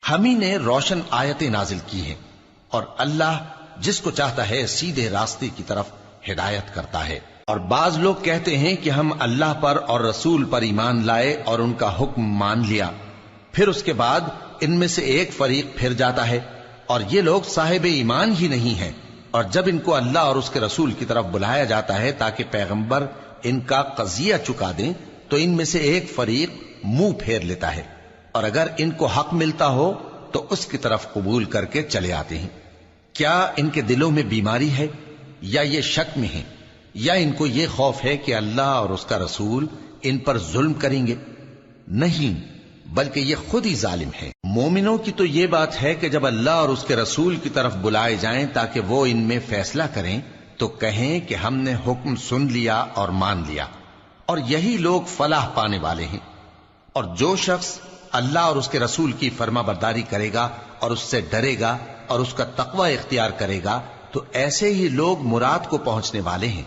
ہم ہی نے روشن آیتیں نازل کی ہیں اور اللہ جس کو چاہتا ہے سیدھے راستے کی طرف ہدایت کرتا ہے۔ اور بعض لوگ کہتے ہیں کہ ہم اللہ پر اور رسول پر ایمان لائے اور ان کا حکم مان لیا، پھر اس کے بعد ان میں سے ایک فریق پھر جاتا ہے اور یہ لوگ صاحب ایمان ہی نہیں ہیں، اور جب ان کو اللہ اور اس کے رسول کی طرف بلایا جاتا ہے تاکہ پیغمبر ان کا قضیہ چکا دیں تو ان میں سے ایک فریق منہ پھیر لیتا ہے، اور اگر ان کو حق ملتا ہو تو اس کی طرف قبول کر کے چلے آتے ہیں۔ کیا ان کے دلوں میں بیماری ہے یا یہ شک میں ہیں، یا ان کو یہ خوف ہے کہ اللہ اور اس کا رسول ان پر ظلم کریں گے؟ نہیں، بلکہ یہ خود ہی ظالم ہے۔ مومنوں کی تو یہ بات ہے کہ جب اللہ اور اس کے رسول کی طرف بلائے جائیں تاکہ وہ ان میں فیصلہ کریں تو کہیں کہ ہم نے حکم سن لیا اور مان لیا، اور یہی لوگ فلاح پانے والے ہیں۔ اور جو شخص اللہ اور اس کے رسول کی فرما برداری کرے گا اور اس سے ڈرے گا اور اس کا تقوی اختیار کرے گا تو ایسے ہی لوگ مراد کو پہنچنے والے ہیں۔